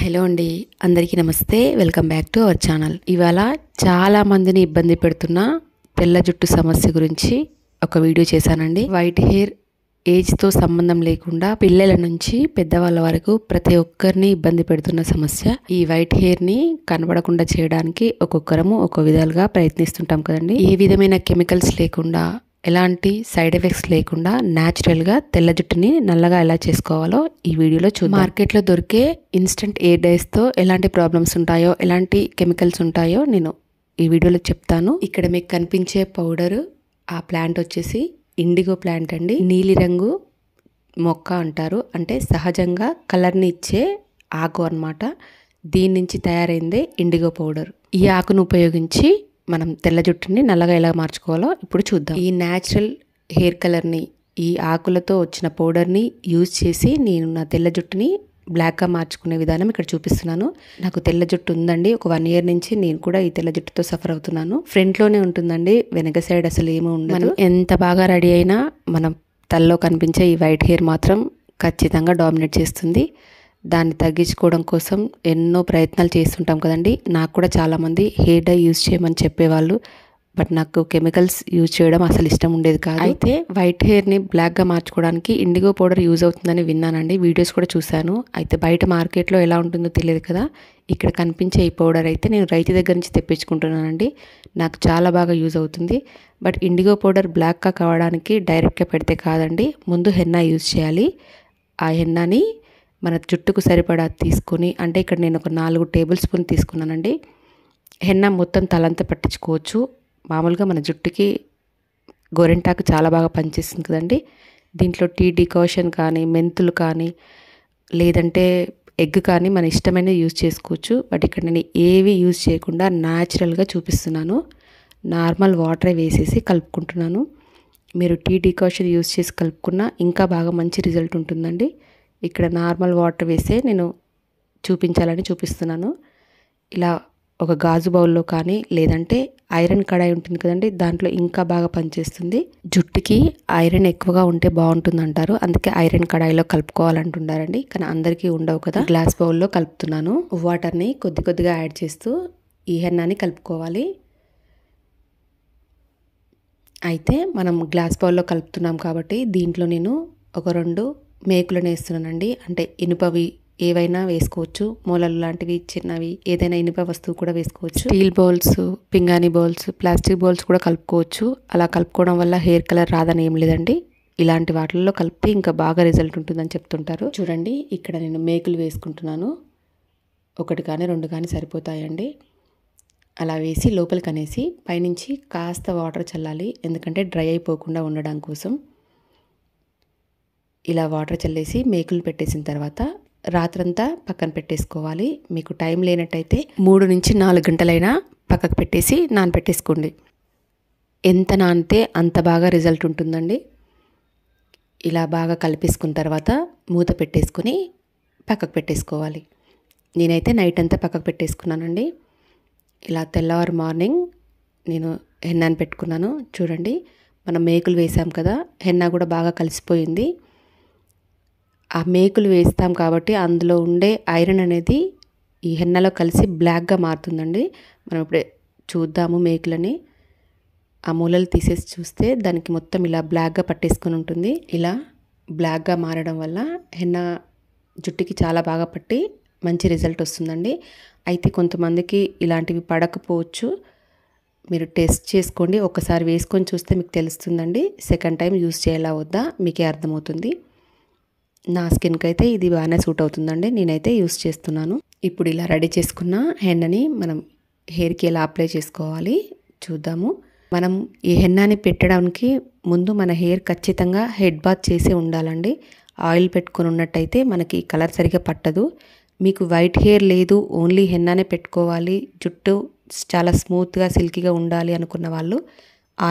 Hello అండి, అందరికీ నమస్తే. Welcome back to our channel. ఇవాళ చాలా మందిని ఇబ్బంది పెడుతున్న తెల్ల జుట్టు సమస్య గురించి ఒక వీడియో చేశానండి. వైట్ హెయిర్ ఏజ్తో సంబంధం లేకుండా పిల్లల నుంచి పెద్దవాళ్ళ వరకు ప్రతి ఒక్కరిని ఇబ్బంది పెడుతున్న సమస్య. ఈ వైట్ హెయిర్ని కనబడకుండా చేయడానికి ఒక్కొక్కరము ఒక్కో విధాలుగా ప్రయత్నిస్తుంటాం కదండి. ఏ విధమైన కెమికల్స్ లేకుండా, ఎలాంటి సైడ్ ఎఫెక్ట్స్ లేకుండా న్యాచురల్గా తెల్ల జుట్టుని నల్లగా ఎలా చేసుకోవాలో ఈ వీడియోలో చూద్దాం. మార్కెట్లో దొరికే ఇన్స్టెంట్ ఎయిర్ డైస్తో ఎలాంటి ప్రాబ్లమ్స్ ఉంటాయో, ఎలాంటి కెమికల్స్ ఉంటాయో నేను ఈ వీడియోలో చెప్తాను. ఇక్కడ మీకు కనిపించే పౌడరు, ఆ ప్లాంట్ వచ్చేసి ఇండిగో ప్లాంట్ అండి. నీలిరంగు మొక్క అంటారు, అంటే సహజంగా కలర్ని ఇచ్చే ఆకు అన్నమాట. దీని నుంచి తయారైందే ఇండిగో పౌడర్. ఈ ఆకును ఉపయోగించి మనం తెల్ల జుట్టుని నల్లగా ఎలా మార్చుకోవాలో ఇప్పుడు చూద్దాం. ఈ న్యాచురల్ హెయిర్ కలర్ని, ఈ ఆకులతో వచ్చిన పౌడర్ని యూజ్ చేసి నేను నా తెల్ల జుట్టుని బ్లాక్గా మార్చుకునే విధానం ఇక్కడ చూపిస్తున్నాను. నాకు తెల్ల జుట్టు ఉందండి. ఒక 1 year నుంచి నేను కూడా ఈ తెల్ల juttuతో సఫర్ అవుతున్నాను. ఫ్రంట్లోనే ఉంటుందండి, వెనక సైడ్ అసలు ఏమీ ఉండదు. మనం ఎంత బాగా రెడీ అయినా మనం తలలో కనిపించే ఈ వైట్ హెయిర్ మాత్రం ఖచ్చితంగా డామినేట్ చేస్తుంది. దాన్ని తగ్గించుకోవడం కోసం ఎన్నో ప్రయత్నాలు చేస్తుంటాం కదండి. నాకు కూడా చాలామంది హెయిర్ డై యూజ్ చేయమని చెప్పేవాళ్ళు, బట్ నాకు కెమికల్స్ యూజ్ చేయడం అసలు ఇష్టం ఉండేది కాదు. అయితే వైట్ హెయిర్ని బ్లాక్గా మార్చుకోవడానికి ఇండిగో పౌడర్ యూజ్ అవుతుందని విన్నానండి, వీడియోస్ కూడా చూశాను. అయితే బయట మార్కెట్లో ఎలా ఉంటుందో తెలియదు కదా. ఇక్కడ కనిపించే ఈ పౌడర్ అయితే నేను రైతు దగ్గర నుంచి తెప్పించుకుంటున్నానండి. నాకు చాలా బాగా యూజ్ అవుతుంది. బట్ ఇండిగో పౌడర్ బ్లాక్గా కావడానికి డైరెక్ట్గా పెడితే కాదండి, ముందు హెన్నా యూజ్ చేయాలి. ఆ హెన్నాని మన జుట్టుకు సరిపడా తీసుకొని, అంటే ఇక్కడ నేను ఒక 4 tablespoons తీసుకున్నానండి. హెన్నా మొత్తం తలంతా పట్టించుకోవచ్చు. మామూలుగా మన జుట్టుకి గోరింటాకు చాలా బాగా పనిచేస్తుంది కదండి. దీంట్లో టీ డికాషన్ కానీ, మెంతులు కానీ, లేదంటే ఎగ్ కానీ మన ఇష్టమైన యూజ్ చేసుకోవచ్చు. బట్ ఇక్కడ నేను ఏవి యూజ్ చేయకుండా న్యాచురల్గా చూపిస్తున్నాను. నార్మల్ వాటర్ వేసేసి కలుపుకుంటున్నాను. మీరు టీ డికాషన్ యూజ్ చేసి కలుపుకున్నా ఇంకా బాగా మంచి రిజల్ట్ ఉంటుందండి. ఇక్కడ నార్మల్ వాటర్ వేసే నేను చూపించాలని చూపిస్తున్నాను. ఇలా ఒక గాజు బౌల్లో కానీ, లేదంటే ఐరన్ కడాయి ఉంటుంది కదండి, దాంట్లో ఇంకా బాగా పనిచేస్తుంది. జుట్టుకి ఐరన్ ఎక్కువగా ఉంటే బాగుంటుంది అంటారు, అందుకే ఐరన్ కడాయిలో కలుపుకోవాలంటున్నారండి. కానీ అందరికీ ఉండవు కదా. గ్లాస్ బౌల్లో కలుపుతున్నాను. వాటర్ని కొద్ది కొద్దిగా యాడ్ చేస్తూ ఈ హెన్నాని కలుపుకోవాలి. అయితే మనం గ్లాస్ బౌల్లో కలుపుతున్నాం కాబట్టి దీంట్లో నేను ఒక 2 మేకులను వేస్తున్నానండి. అంటే ఇనుపవి ఏవైనా వేసుకోవచ్చు, మూలలు లాంటివి, చిన్నవి ఏదైనా ఇనుప వస్తువు కూడా వేసుకోవచ్చు. స్టీల్ బౌల్స్, పింగాణి బౌల్స్, ప్లాస్టిక్ బౌల్స్ కూడా కలుపుకోవచ్చు. అలా కలుపుకోవడం వల్ల హెయిర్ కలర్ రాదని ఏం లేదండి. ఇలాంటి వాటిల్లో కలిపితే ఇంకా బాగా రిజల్ట్ ఉంటుందని చెప్తుంటారు. చూడండి, ఇక్కడ నేను మేకులు వేసుకుంటున్నాను. 1 కానీ 2 కానీ సరిపోతాయండి. అలా వేసి లోపలికి అనేసి పైనుంచి కాస్త వాటర్ చల్లాలి, ఎందుకంటే డ్రై అయిపోకుండా ఉండడం కోసం. ఇలా వాటర్ చల్లేసి మేకులు పెట్టేసిన తర్వాత రాత్రంతా పక్కన పెట్టేసుకోవాలి. మీకు టైం లేనట్టయితే 3 నుంచి 4 గంటలైనా పక్కకు పెట్టేసి నానబెట్టేసుకోండి. ఎంత నానితే అంత బాగా రిజల్ట్ ఉంటుందండి. ఇలా బాగా కలిపేసుకున్న తర్వాత మూత పెట్టేసుకొని పక్కకు పెట్టేసుకోవాలి. నేనైతే నైట్ అంతా పక్కకు పెట్టేసుకున్నానండి. ఇలా తెల్లవారు మార్నింగ్ నేను హెన్నాని పెట్టుకున్నాను. చూడండి, మనం మేకులు వేసాం కదా, హెన్నా కూడా బాగా కలిసిపోయింది. ఆ మేకులు వేస్తాం కాబట్టి అందులో ఉండే ఐరన్ అనేది ఈ హెన్నాలో కలిసి బ్లాక్గా మారుతుందండి. మనం ఇప్పుడే చూద్దాము మేకులని. ఆ మూలలు తీసేసి చూస్తే దానికి మొత్తం ఇలా బ్లాక్గా పట్టేసుకొని ఉంటుంది. ఇలా బ్లాక్గా మారడం వల్ల హెన్నా జుట్టుకి చాలా బాగా పట్టి మంచి రిజల్ట్ వస్తుందండి. అయితే కొంతమందికి ఇలాంటివి పడకపోవచ్చు. మీరు టెస్ట్ చేసుకోండి, ఒకసారి వేసుకొని చూస్తే మీకు తెలుస్తుందండి. సెకండ్ టైం యూజ్ చేయాలా వద్దా మీకే అర్థమవుతుంది. నా స్కిన్కి అయితే ఇది బాగానే సూట్ అవుతుందండి, నేనైతే యూజ్ చేస్తున్నాను. ఇప్పుడు ఇలా రెడీ చేసుకున్న హెన్నాని మనం హెయిర్కి ఎలా అప్లై చేసుకోవాలి చూద్దాము. మనం ఈ హెన్నాని పెట్టడానికి ముందు మన హెయిర్ ఖచ్చితంగా హెడ్ బాత్ చేసి ఉండాలండి. ఆయిల్ పెట్టుకొని ఉన్నట్టయితే మనకి కలర్ సరిగా పట్టదు. మీకు వైట్ హెయిర్ లేదు, ఓన్లీ హెన్నానే పెట్టుకోవాలి, జుట్టు చాలా స్మూత్గా సిల్కీగా ఉండాలి అనుకున్న వాళ్ళు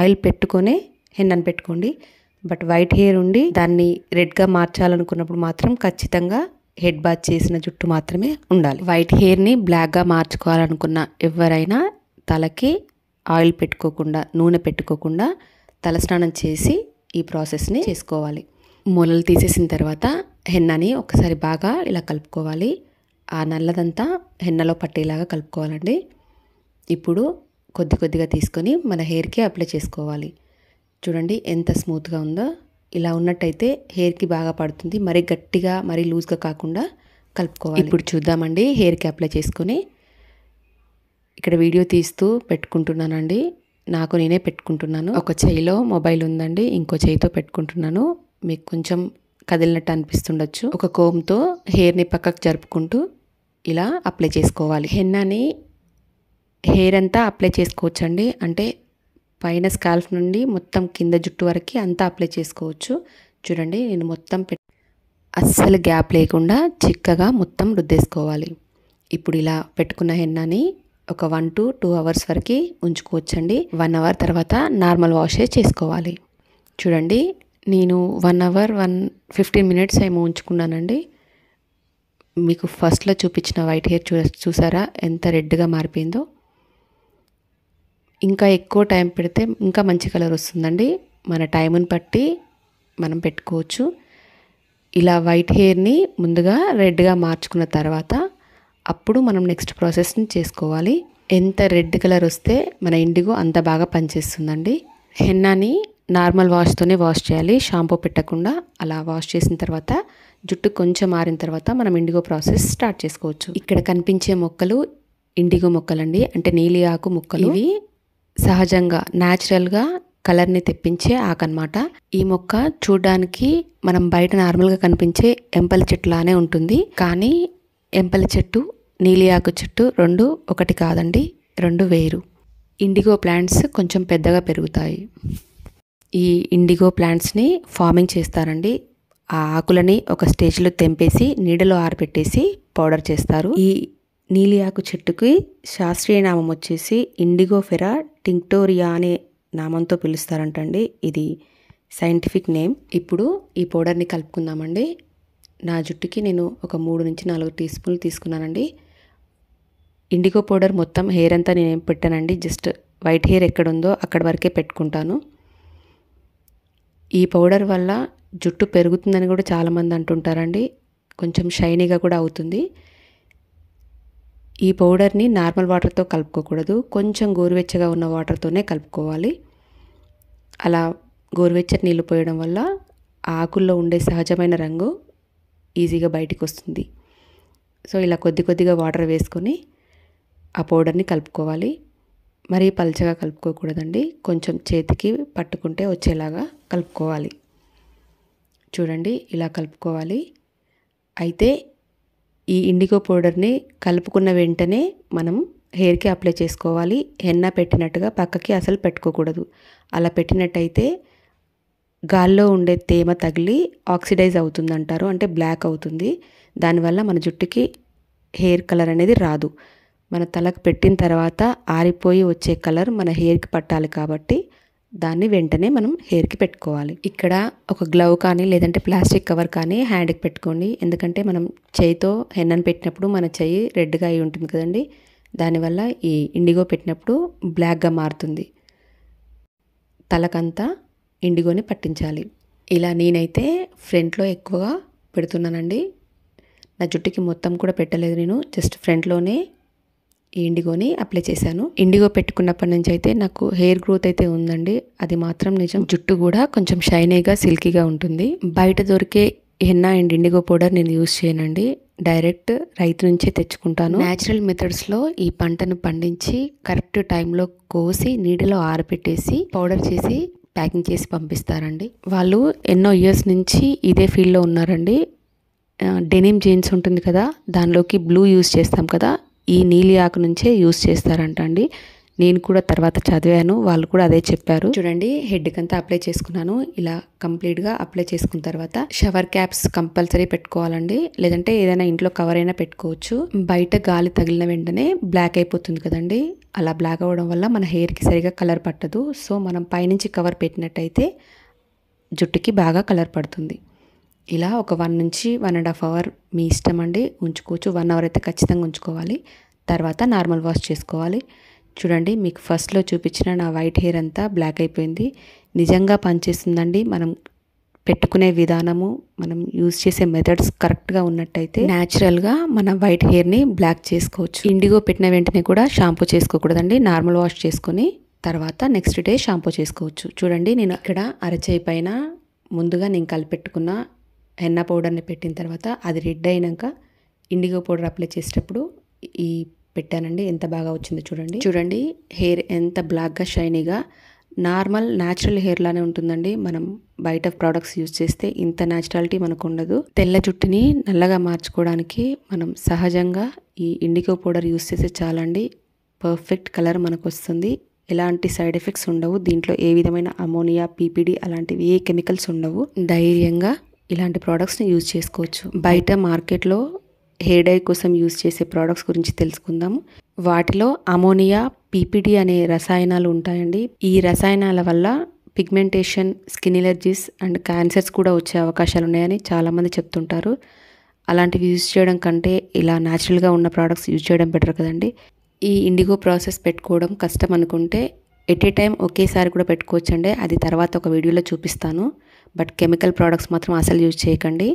ఆయిల్ పెట్టుకొనే హెన్నాని పెట్టుకోండి. బట్ వైట్ హెయిర్ ఉండి దాన్ని రెడ్గా మార్చాలనుకున్నప్పుడు మాత్రం ఖచ్చితంగా హెడ్ బాత్ చేసిన జుట్టు మాత్రమే ఉండాలి. వైట్ హెయిర్ని బ్లాక్గా మార్చుకోవాలనుకున్న ఎవరైనా తలకి ఆయిల్ పెట్టుకోకుండా, నూనె పెట్టుకోకుండా తలస్నానం చేసి ఈ ప్రాసెస్ని చేసుకోవాలి. మూలలు తీసేసిన తర్వాత హెన్నాని ఒకసారి బాగా ఇలా కలుపుకోవాలి. ఆ నల్లదంతా హెన్నలో పట్టేలాగా కలుపుకోవాలండి. ఇప్పుడు కొద్దిగా తీసుకొని మన హెయిర్కి అప్లై చేసుకోవాలి. చూడండి ఎంత స్మూత్గా ఉందో. ఇలా ఉన్నట్టయితే హెయిర్కి బాగా పడుతుంది. మరీ గట్టిగా మరీ లూజ్గా కాకుండా కలుపుకోవాలి. ఇప్పుడు చూద్దామండి హెయిర్కి అప్లై చేసుకొని. ఇక్కడ వీడియో తీస్తూ పెట్టుకుంటున్నానండి. నాకు నేనే పెట్టుకుంటున్నాను. ఒక చేయిలో మొబైల్ ఉందండి, ఇంకో చేయితో పెట్టుకుంటున్నాను. మీకు కొంచెం కదిలినట్టు అనిపిస్తుండొచ్చు. ఒక కోమ్తో హెయిర్ని పక్కకు జరుపుకుంటూ ఇలా అప్లై చేసుకోవాలి. హెన్నాని హెయిర్ అంతా అప్లై చేసుకోవచ్చండి. అంటే పైన స్కాల్ఫ్ నుండి మొత్తం కింద జుట్టు వరకు అంతా అప్లై చేసుకోవచ్చు. చూడండి నేను మొత్తం అస్సలు గ్యాప్ లేకుండా చిక్కగా మొత్తం రుద్దేసుకోవాలి. ఇప్పుడు ఇలా పెట్టుకున్న హెన్నాని ఒక 1 to 2 hours వరకు ఉంచుకోవచ్చండి. 1 hour తర్వాత నార్మల్ వాషే చేసుకోవాలి. చూడండి నేను 1 hour 15 minutes ఏమో ఉంచుకున్నానండి. మీకు ఫస్ట్లో చూపించిన వైట్ హెయిర్ చూసారా ఎంత రెడ్గా మారిపోయిందో. ఇంకా ఎక్కువ టైం పెడితే ఇంకా మంచి కలర్ వస్తుందండి. మన టైంని బట్టి మనం పెట్టుకోవచ్చు. ఇలా వైట్ హెయిర్ని ముందుగా రెడ్గా మార్చుకున్న తర్వాత అప్పుడు మనం నెక్స్ట్ ప్రాసెస్ని చేసుకోవాలి. ఎంత రెడ్ కలర్ వస్తే మన ఇండిగో అంత బాగా పనిచేస్తుందండి. హెన్నాని నార్మల్ వాష్తోనే వాష్ చేయాలి, షాంపూ పెట్టకుండా. అలా వాష్ చేసిన తర్వాత జుట్టు కొంచెం మారిన తర్వాత మనం ఇండిగో ప్రాసెస్ స్టార్ట్ చేసుకోవచ్చు. ఇక్కడ కనిపించే మొక్కలు ఇండిగో మొక్కలండి, అంటే నీలి ఆకు మొక్కలు. ఇవి సహజంగా న్యాచురల్గా కలర్ని తెప్పించే ఆకు అన్నమాట. ఈ మొక్క చూడడానికి మనం బయట నార్మల్గా కనిపించే ఎంపలి చెట్టు లానే ఉంటుంది. కానీ ఎంపలి చెట్టు నీలి ఆకు చెట్టు రెండు ఒకటి కాదండి, రెండు వేరు. ఇండిగో ప్లాంట్స్ కొంచెం పెద్దగా పెరుగుతాయి. ఈ ఇండిగో ప్లాంట్స్ని ఫార్మింగ్ చేస్తారండి. ఆ ఆకులని ఒక స్టేజ్లో తెంపేసి నీడలో ఆరబెట్టేసి పౌడర్ చేస్తారు. ఈ నీలి ఆకు చెట్టుకి శాస్త్రీయ నామం వచ్చేసి ఇండిగోఫెరా టింక్టోరియా అనే నామంతో పిలుస్తారంటండి. ఇది సైంటిఫిక్ నేమ్. ఇప్పుడు ఈ పౌడర్ని కలుపుకుందామండి. నా జుట్టుకి నేను ఒక 3 నుంచి 4 టీ స్పూన్లు తీసుకున్నానండి. ఇండిగో పౌడర్ మొత్తం హెయిర్ అంతా నేనేం పెట్టానండి, జస్ట్ వైట్ హెయిర్ ఎక్కడుందో అక్కడ వరకే పెట్టుకుంటాను. ఈ పౌడర్ వల్ల జుట్టు పెరుగుతుందని కూడా చాలామంది అంటుంటారండి. కొంచెం షైనీగా కూడా అవుతుంది. ఈ పౌడర్ని నార్మల్ వాటర్తో కలుపుకోకూడదు, కొంచెం గోరువెచ్చగా ఉన్న వాటర్తోనే కలుపుకోవాలి. అలా గోరువెచ్చని నీళ్ళు పోయడం వల్ల ఆకుల్లో ఉండే సహజమైన రంగు ఈజీగా బయటికి వస్తుంది. సో ఇలా కొద్దిగా వాటర్ వేసుకొని ఆ పౌడర్ని కలుపుకోవాలి. మరీ పల్చగా కలుపుకోకూడదండి, కొంచెం చేతికి పట్టుకుంటే వచ్చేలాగా కలుపుకోవాలి. చూడండి ఇలా కలుపుకోవాలి. అయితే ఈ ఇండిగో పౌడర్ని కలుపుకున్న వెంటనే మనం హెయిర్కి అప్లై చేసుకోవాలి. హెన్నా పెట్టినట్టుగా పక్కకి అసలు పెట్టుకోకూడదు. అలా పెట్టినట్టయితే గాల్లో ఉండే తేమ తగిలి ఆక్సిడైజ్ అవుతుందంటారు, అంటే బ్లాక్ అవుతుంది. దానివల్ల మన జుట్టుకి హెయిర్ కలర్ అనేది రాదు. మన తలకు పెట్టిన తర్వాత ఆరిపోయి వచ్చే కలర్ మన హెయిర్కి పట్టాలి కాబట్టి దాన్ని వెంటనే మనం హెయిర్కి పెట్టుకోవాలి. ఇక్కడ ఒక గ్లవ్ కానీ లేదంటే ప్లాస్టిక్ కవర్ కానీ హ్యాండ్కి పెట్టుకోండి. ఎందుకంటే మనం చేయితో హెన్నను పెట్టినప్పుడు మన చెయ్యి రెడ్గా అయి ఉంటుంది కదండి, దానివల్ల ఈ ఇండిగో పెట్టినప్పుడు బ్లాక్గా మారుతుంది. తలకంతా ఇండిగోని పట్టించాలి. ఇలా నేనైతే ఫ్రంట్లో ఎక్కువగా పెడుతున్నానండి. నా జుట్టుకి మొత్తం కూడా పెట్టలేదు, నేను జస్ట్ ఫ్రంట్లోనే ఈ ఇండిగోని అప్లై చేశాను. ఇండిగో పెట్టుకున్నప్పటి నుంచి అయితే నాకు హెయిర్ గ్రోత్ అయితే ఉందండి, అది మాత్రం నిజం. జుట్టు కూడా కొంచెం షైనీగా సిల్కీగా ఉంటుంది. బయట దొరికే హెన్నా అండ్ ఇండిగో పౌడర్ నేను యూజ్ చేయనండి, డైరెక్ట్ రైతు నుంచే తెచ్చుకుంటాను. న్యాచురల్ మెథడ్స్లో ఈ పంటను పండించి కరెక్ట్ టైంలో కోసి నీడలో ఆరబెట్టేసి పౌడర్ చేసి ప్యాకింగ్ చేసి పంపిస్తారండి. వాళ్ళు ఎన్నో ఇయర్స్ నుంచి ఇదే ఫీల్డ్లో ఉన్నారండి. డెనిమ్ జీన్స్ ఉంటుంది కదా, దానిలోకి బ్లూ యూజ్ చేస్తాం కదా, ఈ నీలి ఆకు నుంచే యూజ్ చేస్తారంట అండి. నేను కూడా తర్వాత చదివాను, వాళ్ళు కూడా అదే చెప్పారు. చూడండి హెడ్కి అంతా అప్లై చేసుకున్నాను. ఇలా కంప్లీట్గా అప్లై చేసుకున్న తర్వాత షవర్ క్యాప్స్ కంపల్సరీ పెట్టుకోవాలండి, లేదంటే ఏదైనా ఇంట్లో కవర్ అయినా పెట్టుకోవచ్చు. బయట గాలి తగిలిన వెంటనే బ్లాక్ అయిపోతుంది కదండి, అలా బ్లాక్ అవ్వడం వల్ల మన హెయిర్కి సరిగా కలర్ పట్టదు. సో మనం పైనుంచి కవర్ పెట్టినట్టయితే జుట్టుకి బాగా కలర్ పడుతుంది. ఇలా ఒక 1 నుంచి 1.5 hour మీ ఇష్టం అండి, ఉంచుకోవచ్చు. 1 hour అయితే ఖచ్చితంగా ఉంచుకోవాలి. తర్వాత నార్మల్ వాష్ చేసుకోవాలి. చూడండి మీకు ఫస్ట్లో చూపించిన నా వైట్ హెయిర్ అంతా బ్లాక్ అయిపోయింది. నిజంగా పనిచేస్తుందండి. మనం పెట్టుకునే విధానము, మనం యూజ్ చేసే మెథడ్స్ కరెక్ట్గా ఉన్నట్టయితే న్యాచురల్గా మన వైట్ హెయిర్ని బ్లాక్ చేసుకోవచ్చు. ఇండిగో పెట్టిన వెంటనే కూడా షాంపూ చేసుకోకూడదండి. నార్మల్ వాష్ చేసుకొని తర్వాత నెక్స్ట్ డే షాంపూ చేసుకోవచ్చు. చూడండి, నేను ఇక్కడ అరచేయి పైన ముందుగా నేను కలిపెట్టుకున్న హెన్నా పౌడర్ని పెట్టిన తర్వాత అది రెడ్ అయినాక ఇండిగో పౌడర్ అప్లై చేసేటప్పుడు ఈ పెట్టానండి. ఎంత బాగా వచ్చిందో చూడండి హెయిర్ ఎంత బ్లాక్గా షైనీగా నార్మల్ న్యాచురల్ హెయిర్ లానే ఉంటుందండి. మనం బయట ప్రోడక్ట్స్ యూజ్ చేస్తే ఇంత న్యాచురాలిటీ మనకు ఉండదు. తెల్ల జుట్టుని నల్లగా మార్చుకోవడానికి మనం సహజంగా ఈ ఇండిగో పౌడర్ యూజ్ చేస్తే చాలండి, పర్ఫెక్ట్ కలర్ మనకు వస్తుంది. ఎలాంటి సైడ్ ఎఫెక్ట్స్ ఉండవు. దీంట్లో ఏ విధమైన అమోనియా, పీపీడీ అలాంటివి ఏ కెమికల్స్ ఉండవు. ధైర్యంగా ఇలాంటి ప్రోడక్ట్స్ని యూజ్ చేసుకోవచ్చు. బయట మార్కెట్లో హెయిర్ డై కోసం యూజ్ చేసే ప్రోడక్ట్స్ గురించి తెలుసుకుందాము. వాటిలో అమోనియా, పీపీడీ అనే రసాయనాలు ఉంటాయండి. ఈ రసాయనాల వల్ల pigmentation, skin allergies and cancers కూడా వచ్చే అవకాశాలు ఉన్నాయని చాలామంది చెప్తుంటారు. అలాంటివి యూజ్ చేయడం కంటే ఇలా న్యాచురల్గా ఉన్న ప్రోడక్ట్స్ యూజ్ చేయడం బెటర్ కదండి. ఈ ఇండిగో ప్రాసెస్ పెట్టుకోవడం కష్టం అనుకుంటే ఎట్ ఏ టైం ఒకేసారి కూడా పెట్టుకోవచ్చండి. అది తర్వాత ఒక వీడియోలో చూపిస్తాను. బట్ కెమికల్ ప్రోడక్ట్స్ మాత్రం అసలు యూజ్ చేయకండి.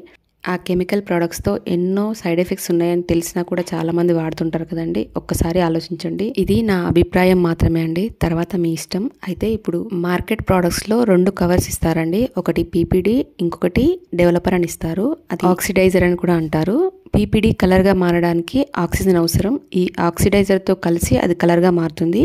ఆ కెమికల్ ప్రోడక్ట్స్తో ఎన్నో సైడ్ ఎఫెక్ట్స్ ఉన్నాయని తెలిసినా కూడా చాలామంది వాడుతుంటారు కదండి. ఒక్కసారి ఆలోచించండి. ఇది నా అభిప్రాయం మాత్రమే అండి, తర్వాత మీ ఇష్టం. అయితే ఇప్పుడు మార్కెట్ ప్రోడక్ట్స్లో 2 కవర్స్ ఇస్తారండి. ఒకటి పీపీడీ, ఇంకొకటి డెవలపర్ అని ఇస్తారు. అది ఆక్సిడైజర్ అని కూడా అంటారు. పీపీడీ కలర్గా మారడానికి ఆక్సిజన్ అవసరం. ఈ ఆక్సిడైజర్తో కలిసి అది కలర్గా మారుతుంది.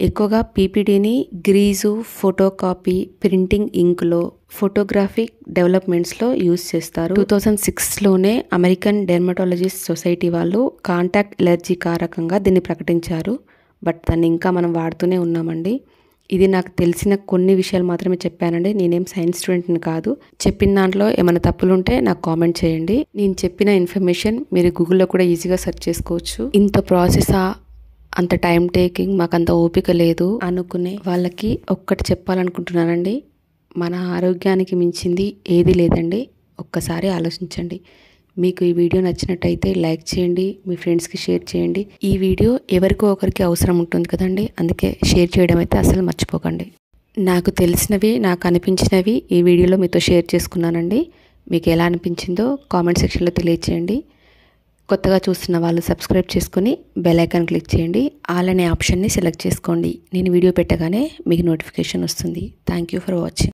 ఎక్కువగా పీపీడీని గ్రీజు, ఫోటోకాపీ, ప్రింటింగ్ ఇంక్లో, ఫోటోగ్రాఫిక్ డెవలప్మెంట్స్లో యూజ్ చేస్తారు. 2006లోనే అమెరికన్ డెర్మటాలజిస్ట్ సొసైటీ వాళ్ళు కాంటాక్ట్ ఎలర్జీ కారకంగా దీన్ని ప్రకటించారు. బట్ దాన్ని ఇంకా మనం వాడుతూనే ఉన్నామండి. ఇది నాకు తెలిసిన కొన్ని విషయాలు మాత్రమే చెప్పానండి. నేనేం సైన్స్ స్టూడెంట్ని కాదు. చెప్పిన దాంట్లో ఏమైనా తప్పులుంటే నాకు కామెంట్ చేయండి. నేను చెప్పిన ఇన్ఫర్మేషన్ మీరు గూగుల్లో కూడా ఈజీగా సెర్చ్ చేసుకోవచ్చు. ఇంత ప్రాసెసా, అంత టైం టేకింగ్, మాకంత ఓపిక లేదు అనుకునే వాళ్ళకి ఒక్కటి చెప్పాలనుకుంటున్నానండి. మన ఆరోగ్యానికి మించింది ఏది లేదండి. ఒక్కసారి ఆలోచించండి. మీకు ఈ వీడియో నచ్చినట్టయితే లైక్ చేయండి, మీ ఫ్రెండ్స్కి షేర్ చేయండి. ఈ వీడియో ఎవరికో ఒకరికి అవసరం ఉంటుంది కదండి, అందుకే షేర్ చేయడం అయితే అసలు మర్చిపోకండి. నాకు తెలిసినవి, నాకు అనిపించినవి ఈ వీడియోలో మీతో షేర్ చేసుకున్నానండి. మీకు ఎలా అనిపించిందో కామెంట్ సెక్షన్లో తెలియచేయండి. కొత్తగా చూస్తున్న వాళ్ళు సబ్స్క్రైబ్ చేసుకొని బెల్ ఐకాన్ క్లిక్ చేయండి. ఆల్ అనే ఆప్షన్ని సెలెక్ట్ చేసుకోండి. నేను వీడియో పెట్టగానే మీకు నోటిఫికేషన్ వస్తుంది. Thank you for watching.